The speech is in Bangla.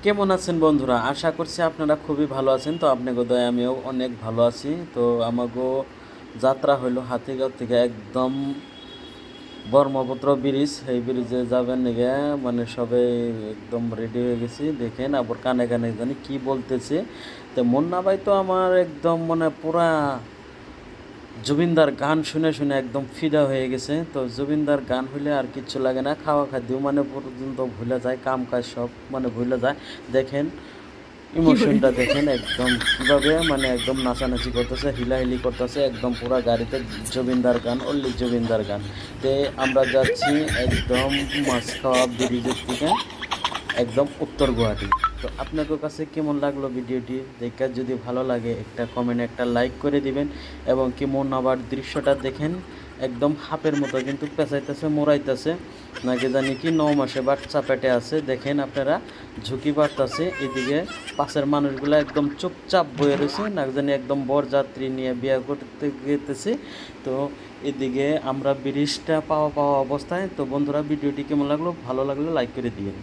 কেমন আছেন বন্ধুরা? আশা করছি আপনারা খুবই ভালো আছেন। তো আপনাদের দয়ায় আমিও অনেক ভালো আছি। তো আমাগো যাত্রা হইলো হাতিগাঁও থেকে একদম ব্রহ্মপুত্র ব্রিজ। এই ব্রিজে যাবেন নিগে মানে সবাই একদম রেডি হয়ে গেছি। দেখেন আবার কানে কানে জানি কি বলতেছে। তো মুন্না ভাই তো আমার একদম মানে পুরা জুবিনদার গান শুনে শুনে একদম ফিদা হয়ে গেছে। তো জুবিনদার গান হইলে আর কিচ্ছু লাগে না, খাওয়া খাদ্য মানে পর্যন্ত ভুলে যায়, কাম কাজ সব মানে ভুলে যায়। দেখেন ইমোশনটা দেখেন একদম কীভাবে মানে একদম নাচানাচি করতেছে, হিলাহিলি করতেছে, একদম পুরা গাড়িতে জুবিনদার গান, অনলি জুবিনদার গান। তে আমরা যাচ্ছি একদম মাছখাওয়া ব্রিজের থেকে একদম উত্তর গুয়াহাটি। তো আপনাদের কাছে কেমন লাগলো ভিডিওটি দেখে? যদি ভালো লাগে একটা কমেন্ট, একটা লাইক করে দিবেন। এবং কি মন আবার দৃশ্যটা দেখেন, একদম হাপের মতো কিন্তু পেঁচাইতেছে, মোড়াইতেছে, নাকি জানি কি 9 মাসে বাচ্চা পেটে আছে। দেখেন আপনারা ঝুঁকি বাড়তেছে, এদিকে পাশের মানুষগুলো একদম চুপচাপ বয়ে রয়েছে, না জানি একদম বরযাত্রী নিয়ে বিয়ে করতে গেতেছে। তো এদিকে আমরা ব্রিজটা পাওয়া পাওয়া অবস্থায়। তো বন্ধুরা ভিডিওটি কেমন লাগলো? ভালো লাগলে লাইক করে দিবেন।